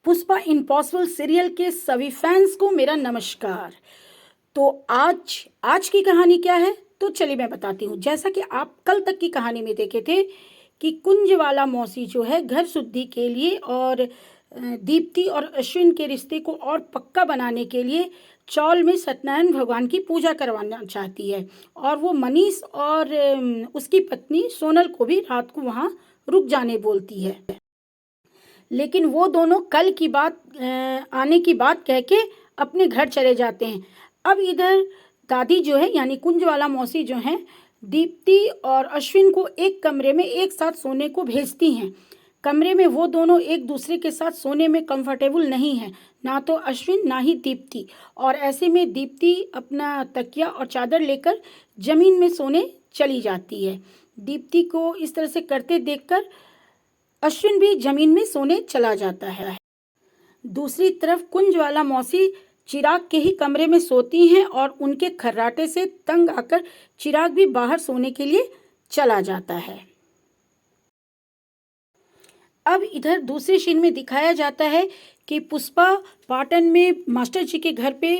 Pushpa impossible serial के सभी fans को मेरा नमस्कार। तो आज आज की कहानी क्या है, तो चलिए मैं बताती हूँ। जैसा कि आप कल तक की कहानी में देखे थे कि कुंजवाला मौसी जो है घर शुद्धि के लिए और दीप्ति और अश्विन के रिश्ते को और पक्का बनाने के लिए चौल में सत्यनारायण भगवान की पूजा करवाना चाहती है। और वो मनीष और उसकी पत्नी सोनल को भी रात को वहाँ रुक जाने बोलती है। लेकिन वो दोनों कल की बात आने की बात कह के अपने घर चले जाते हैं। अब इधर दादी जो है यानी कुंजवाला मौसी जो हैं दीप्ति और अश्विन को एक कमरे में एक साथ सोने को भेजती हैं। कमरे में वो दोनों एक दूसरे के साथ सोने में कंफर्टेबल नहीं है, ना तो अश्विन ना ही दीप्ति। और ऐसे में दीप्ति अपना तकिया और चादर लेकर जमीन में सोने चली जाती है। दीप्ति को इस तरह से करते देखकर अश्विन भी जमीन में सोने चला जाता है। दूसरी तरफ कुंजवाला मौसी चिराग के ही कमरे में सोती हैं और उनके खर्राटे से तंग आकर चिराग भी बाहर सोने के लिए चला जाता है। अब इधर दूसरे सीन में दिखाया जाता है कि पुष्पा पाटन में मास्टर जी के घर पे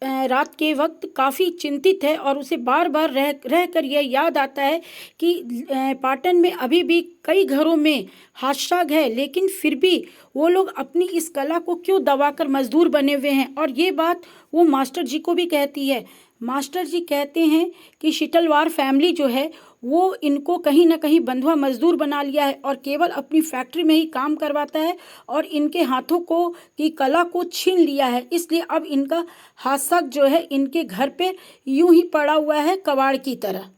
रात के वक्त काफ़ी चिंतित है और उसे बार बार रह कर यह याद आता है कि पाटन में अभी भी कई घरों में हाशसाग है, लेकिन फिर भी वो लोग अपनी इस कला को क्यों दबाकर मजदूर बने हुए हैं। और ये बात वो मास्टर जी को भी कहती है। मास्टर जी कहते हैं कि शीतलवार फैमिली जो है वो इनको कहीं ना कहीं बंधुआ मजदूर बना लिया है और केवल अपनी फैक्ट्री में ही काम करवाता है और इनके हाथों को की कला को छीन लिया है। इसलिए अब इनका हाथ जो है इनके घर पे यूं ही पड़ा हुआ है कबाड़ की तरह।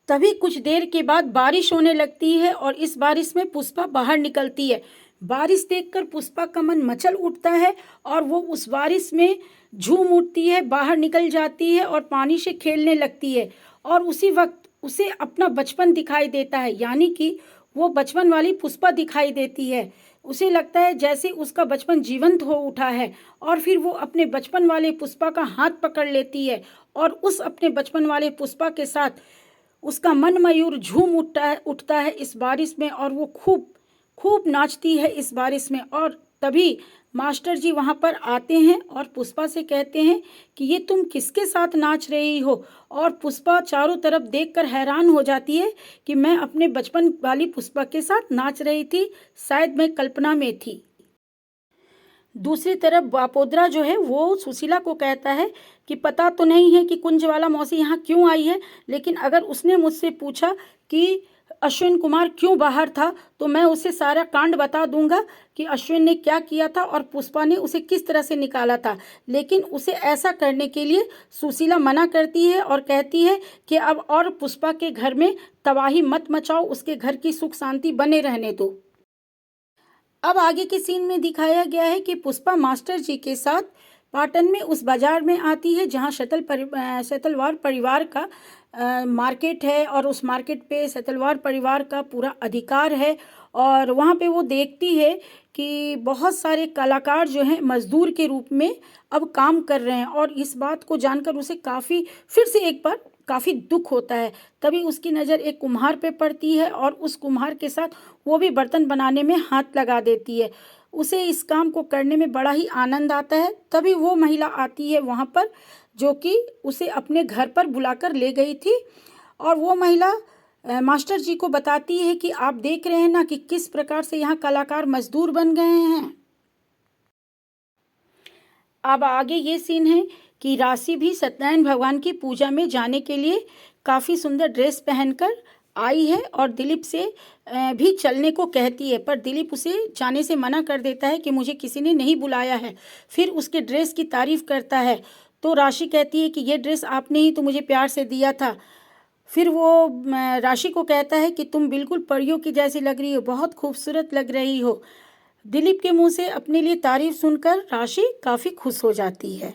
तभी कुछ देर के बाद बारिश होने लगती है और इस बारिश में पुष्पा बाहर निकलती है। बारिश देखकर पुष्पा का मन मचल उठता है और वो उस बारिश में झूम उठती है, बाहर निकल जाती है और पानी से खेलने लगती है। और उसी वक्त उसे अपना बचपन दिखाई देता है, यानी कि वो बचपन वाली पुष्पा दिखाई देती है। उसे लगता है जैसे उसका बचपन जीवंत हो उठा है और फिर वो अपने बचपन वाले पुष्पा का हाथ पकड़ लेती है और उस अपने बचपन वाले पुष्पा के साथ उसका मन मयूर झूम उठता है इस बारिश में और वो खूब खूब नाचती है इस बारिश में। और तभी मास्टर जी वहाँ पर आते हैं और पुष्पा से कहते हैं कि ये तुम किसके साथ नाच रही हो। और पुष्पा चारों तरफ देखकर हैरान हो जाती है कि मैं अपने बचपन वाली पुष्पा के साथ नाच रही थी, शायद मैं कल्पना में थी। दूसरी तरफ बापोद्रा जो है वो सुशीला को कहता है कि पता तो नहीं है कि कुंजवाला मौसी यहाँ क्यों आई है, लेकिन अगर उसने मुझसे पूछा कि अश्विन कुमार क्यों बाहर था तो मैं उसे सारा कांड बता दूंगा कि अश्विन ने क्या किया था और पुष्पा ने उसे किस तरह से निकाला था। लेकिन उसे ऐसा करने के लिए सुशीला मना करती है और कहती है कि अब और पुष्पा के घर में तबाही मत मचाओ, उसके घर की सुख शांति बने रहने दो। अब आगे के सीन में दिखाया गया है कि पुष्पा मास्टर जी के साथ पाटन में उस बाजार में आती है जहाँ शतलवार परिवार का मार्केट है और उस मार्केट पे शतलवार परिवार का पूरा अधिकार है। और वहाँ पे वो देखती है कि बहुत सारे कलाकार जो हैं मजदूर के रूप में अब काम कर रहे हैं और इस बात को जानकर उसे काफ़ी फिर से एक बार काफ़ी दुख होता है। तभी उसकी नज़र एक कुम्हार पे पड़ती है और उस कुम्हार के साथ वो भी बर्तन बनाने में हाथ लगा देती है। उसे इस काम को करने में बड़ा ही आनंद आता है। तभी वो महिला आती है वहाँ पर जो कि उसे अपने घर पर बुलाकर ले गई थी और वो महिला मास्टर जी को बताती है कि आप देख रहे हैं ना कि किस प्रकार से यहाँ कलाकार मजदूर बन गए हैं। अब आगे ये सीन है कि राशि भी सत्यनारायण भगवान की पूजा में जाने के लिए काफ़ी सुंदर ड्रेस पहनकर आई है और दिलीप से भी चलने को कहती है, पर दिलीप उसे जाने से मना कर देता है कि मुझे किसी ने नहीं बुलाया है। फिर उसके ड्रेस की तारीफ़ करता है तो राशि कहती है कि ये ड्रेस आपने ही तो मुझे प्यार से दिया था। फिर वो राशि को कहता है कि तुम बिल्कुल परियों की जैसी लग रही हो, बहुत खूबसूरत लग रही हो। दिलीप के मुंह से अपने लिए तारीफ सुनकर राशि काफ़ी खुश हो जाती है।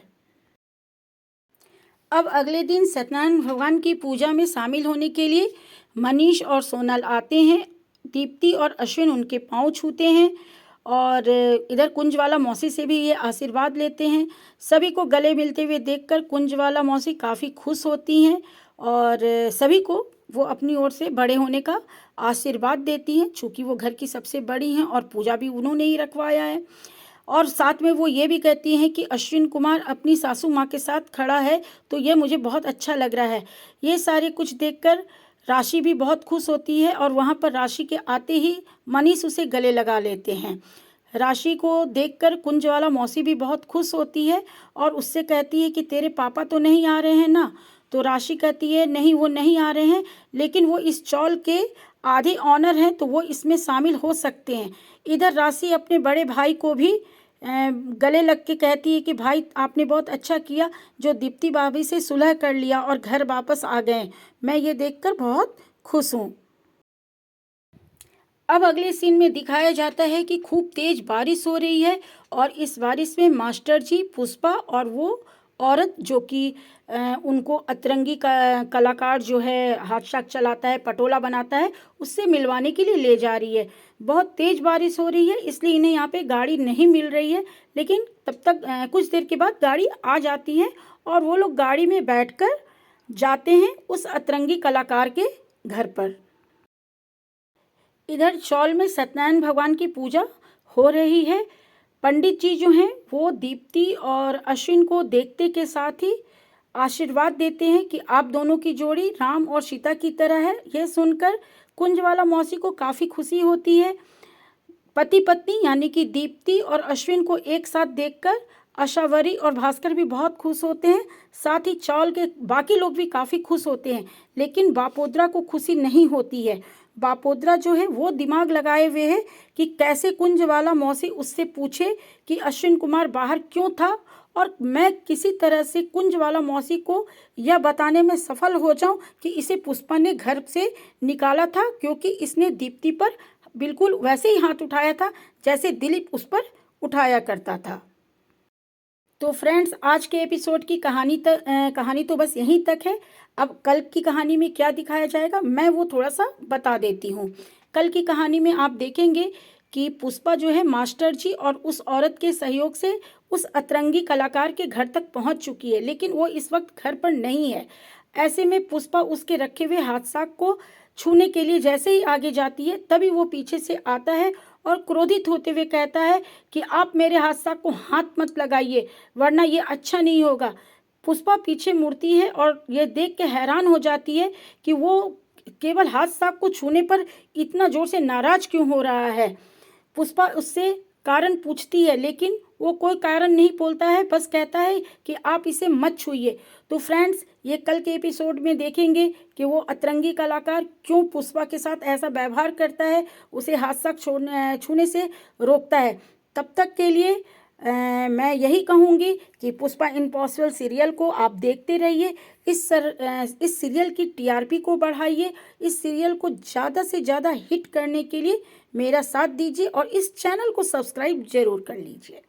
अब अगले दिन सत्यनारायण भगवान की पूजा में शामिल होने के लिए मनीष और सोनल आते हैं। दीप्ति और अश्विन उनके पांव छूते हैं और इधर कुंजवाला मौसी से भी ये आशीर्वाद लेते हैं। सभी को गले मिलते हुए देखकर कुंजवाला मौसी काफ़ी खुश होती हैं और सभी को वो अपनी ओर से बड़े होने का आशीर्वाद देती हैं, चूँकि वो घर की सबसे बड़ी हैं और पूजा भी उन्होंने ही रखवाया है। और साथ में वो ये भी कहती हैं कि अश्विन कुमार अपनी सासू माँ के साथ खड़ा है, तो ये मुझे बहुत अच्छा लग रहा है। ये सारे कुछ देखकर राशि भी बहुत खुश होती है और वहाँ पर राशि के आते ही मनीष उसे गले लगा लेते हैं। राशि को देखकर कुंजवाला मौसी भी बहुत खुश होती है और उससे कहती है कि तेरे पापा तो नहीं आ रहे हैं ना? तो राशि कहती है नहीं, वो नहीं आ रहे हैं, लेकिन वो इस चौल के आधे ऑनर हैं, तो वो इसमें शामिल हो सकते हैं। इधर राशि अपने बड़े भाई को भी गले लग के कहती है कि भाई आपने बहुत अच्छा किया जो दीप्ति भाभी से सुलह कर लिया और घर वापस आ गए। मैं ये देखकर बहुत खुश हूँ। अब अगले सीन में दिखाया जाता है कि खूब तेज बारिश हो रही है और इस बारिश में मास्टर जी, पुष्पा और वो औरत जो कि उनको अतरंगी का कलाकार जो है हाथ शाक चलाता है, पटोला बनाता है, उससे मिलवाने के लिए ले जा रही है। बहुत तेज बारिश हो रही है, इसलिए इन्हें यहाँ पे गाड़ी नहीं मिल रही है, लेकिन तब तक कुछ देर के बाद गाड़ी आ जाती है और वो लोग गाड़ी में बैठकर जाते हैं उस अतरंगी कलाकार के घर पर। इधर चौल में सत्यनारायण भगवान की पूजा हो रही है। पंडित जी जो हैं वो दीप्ति और अश्विन को देखते के साथ ही आशीर्वाद देते हैं कि आप दोनों की जोड़ी राम और सीता की तरह है। यह सुनकर कुंजवाला मौसी को काफ़ी खुशी होती है। पति पत्नी यानी कि दीप्ति और अश्विन को एक साथ देखकर आशावरी और भास्कर भी बहुत खुश होते हैं। साथ ही चौल के बाकी लोग भी काफ़ी खुश होते हैं, लेकिन बापोद्रा को खुशी नहीं होती है। बापोद्रा जो है वो दिमाग लगाए हुए है कि कैसे कुंजवाला मौसी उससे पूछे कि अश्विन कुमार बाहर क्यों था और मैं किसी तरह से कुंजवाला मौसी को यह बताने में सफल हो जाऊं कि इसे पुष्पा ने घर से निकाला था, क्योंकि इसने दीप्ति पर बिल्कुल वैसे ही हाथ उठाया था जैसे दिलीप उस पर उठाया करता था। तो फ्रेंड्स, आज के एपिसोड की कहानी तो बस यहीं तक है। अब कल की कहानी में क्या दिखाया जाएगा मैं वो थोड़ा सा बता देती हूँ। कल की कहानी में आप देखेंगे कि पुष्पा जो है मास्टर जी और उस औरत के सहयोग से उस अतरंगी कलाकार के घर तक पहुँच चुकी है, लेकिन वो इस वक्त घर पर नहीं है। ऐसे में पुष्पा उसके रखे हुए हाथ साक को छूने के लिए जैसे ही आगे जाती है, तभी वो पीछे से आता है और क्रोधित होते हुए कहता है कि आप मेरे हाथ साक को हाथ मत लगाइए, वरना ये अच्छा नहीं होगा। पुष्पा पीछे मुड़ती है और ये देख के हैरान हो जाती है कि वो केवल हाथ साक को छूने पर इतना जोर से नाराज क्यों हो रहा है। पुष्पा उससे कारण पूछती है, लेकिन वो कोई कारण नहीं बोलता है, बस कहता है कि आप इसे मत छूइए। तो फ्रेंड्स, ये कल के एपिसोड में देखेंगे कि वो अतरंगी कलाकार क्यों पुष्पा के साथ ऐसा व्यवहार करता है, उसे हाथ साक छूने से रोकता है। तब तक के लिए मैं यही कहूँगी कि पुष्पा इम्पॉसिबल सीरियल को आप देखते रहिए। इस सीरियल की टीआरपी को बढ़ाइए। इस सीरियल को ज़्यादा से ज़्यादा हिट करने के लिए मेरा साथ दीजिए और इस चैनल को सब्सक्राइब जरूर कर लीजिए।